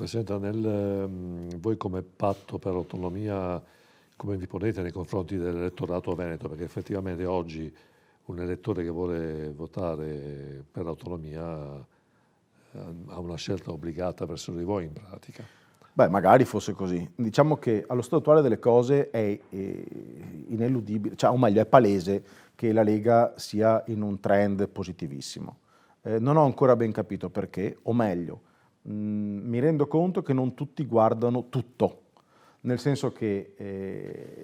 Senta, voi come Patto per l'Autonomia, come vi ponete nei confronti dell'elettorato veneto? Perché effettivamente oggi un elettore che vuole votare per l'autonomia ha una scelta obbligata verso di voi in pratica. Beh, magari fosse così. Diciamo che allo stato attuale delle cose è ineludibile, cioè, o meglio, è palese che la Lega sia in un trend positivissimo. Non ho ancora ben capito perché, o meglio, mi rendo conto che non tutti guardano tutto, nel senso che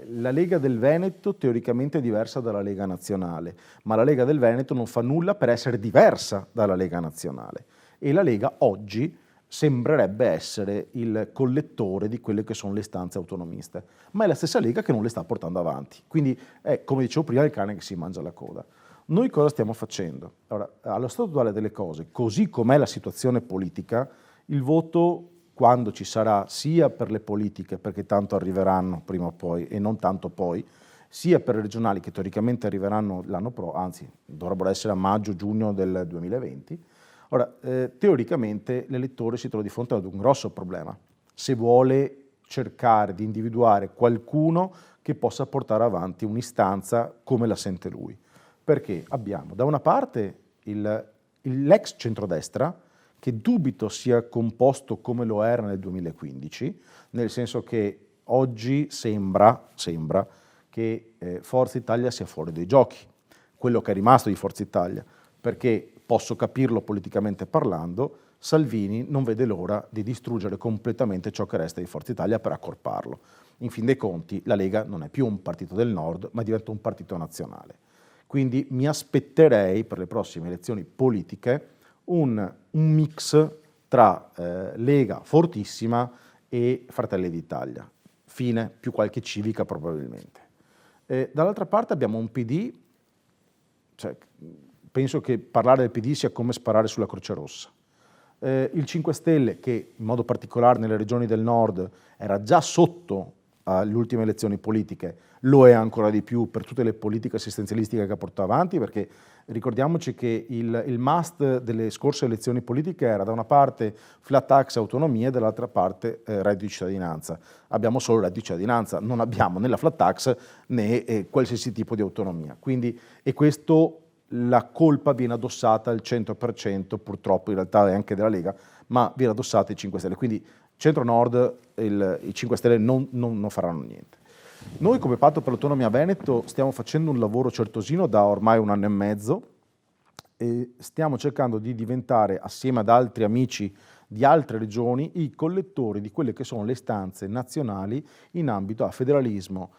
la Lega del Veneto teoricamente è diversa dalla Lega nazionale, ma la Lega del Veneto non fa nulla per essere diversa dalla Lega nazionale. E la Lega oggi sembrerebbe essere il collettore di quelle che sono le istanze autonomiste, ma è la stessa Lega che non le sta portando avanti. Quindi è, come dicevo prima, il cane che si mangia la coda. Noi cosa stiamo facendo? Allora, allo stato attuale delle cose, così com'è la situazione politica, il voto, quando ci sarà, sia per le politiche, perché tanto arriveranno prima o poi e non tanto poi, sia per le regionali che teoricamente arriveranno l'anno anzi dovrebbero essere a maggio-giugno del 2020. Ora, teoricamente l'elettore si trova di fronte ad un grosso problema, se vuole cercare di individuare qualcuno che possa portare avanti un'istanza come la sente lui. Perché abbiamo da una parte l'ex centrodestra, che dubito sia composto come lo era nel 2015, nel senso che oggi sembra che Forza Italia sia fuori dai giochi, quello che è rimasto di Forza Italia, perché posso capirlo politicamente parlando, Salvini non vede l'ora di distruggere completamente ciò che resta di Forza Italia per accorparlo. In fin dei conti la Lega non è più un partito del nord, ma diventa un partito nazionale. Quindi mi aspetterei per le prossime elezioni politiche un mix tra Lega fortissima e Fratelli d'Italia, fine, più qualche civica probabilmente. Dall'altra parte abbiamo un PD, cioè, penso che parlare del PD sia come sparare sulla Croce Rossa. Il 5 Stelle, che in modo particolare nelle regioni del nord era già sotto alle ultime elezioni politiche, lo è ancora di più per tutte le politiche assistenzialistiche che ha portato avanti, perché ricordiamoci che il must delle scorse elezioni politiche era da una parte flat tax autonomia e dall'altra parte reddito di cittadinanza. Abbiamo solo reddito di cittadinanza, non abbiamo né la flat tax né qualsiasi tipo di autonomia. Quindi, e questo la colpa viene addossata al 100%, purtroppo in realtà è anche della Lega, ma viene addossata ai 5 Stelle. Quindi centro-nord, i 5 Stelle non faranno niente. Noi come Patto per l'Autonomia Veneto stiamo facendo un lavoro certosino da ormai 1 anno e mezzo e stiamo cercando di diventare, assieme ad altri amici di altre regioni, i collettori di quelle che sono le istanze nazionali in ambito a federalismo,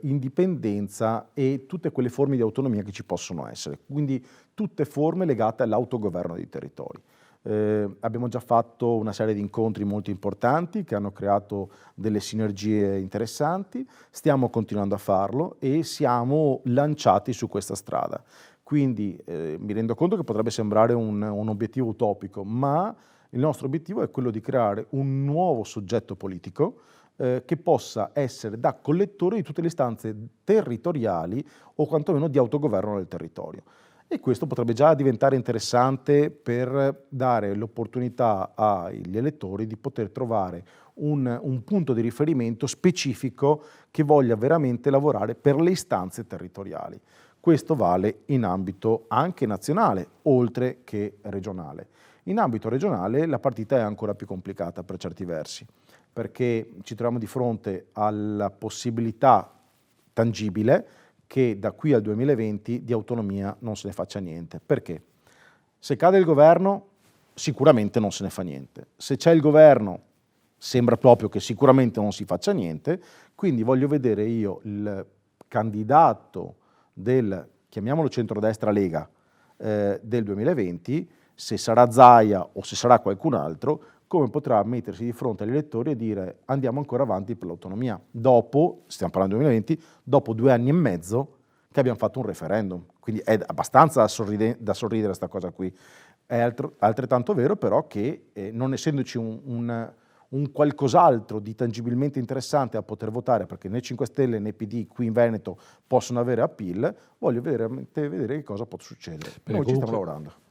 indipendenza e tutte quelle forme di autonomia che ci possono essere, quindi tutte forme legate all'autogoverno dei territori. Abbiamo già fatto una serie di incontri molto importanti che hanno creato delle sinergie interessanti, stiamo continuando a farlo e siamo lanciati su questa strada. Quindi mi rendo conto che potrebbe sembrare un obiettivo utopico, ma il nostro obiettivo è quello di creare un nuovo soggetto politico che possa essere da collettore di tutte le istanze territoriali o quantomeno di autogoverno del territorio. E questo potrebbe già diventare interessante per dare l'opportunità agli elettori di poter trovare un punto di riferimento specifico che voglia veramente lavorare per le istanze territoriali. Questo vale in ambito anche nazionale, oltre che regionale. In ambito regionale la partita è ancora più complicata per certi versi, perché ci troviamo di fronte alla possibilità tangibile che da qui al 2020 di autonomia non se ne faccia niente. Perché? Se cade il governo, sicuramente non se ne fa niente. Se c'è il governo, sembra proprio che sicuramente non si faccia niente, quindi voglio vedere io il candidato del, chiamiamolo centrodestra Lega, del 2020, se sarà Zaia o se sarà qualcun altro, come potrà mettersi di fronte agli elettori e dire andiamo ancora avanti per l'autonomia. Dopo, stiamo parlando del 2020, dopo 2 anni e mezzo che abbiamo fatto un referendum. Quindi è abbastanza da sorridere questa cosa qui. È altrettanto vero però che non essendoci un qualcos'altro di tangibilmente interessante a poter votare, perché né 5 Stelle né PD qui in Veneto possono avere appeal, voglio veramente vedere che cosa può succedere. Noi ci stiamo lavorando.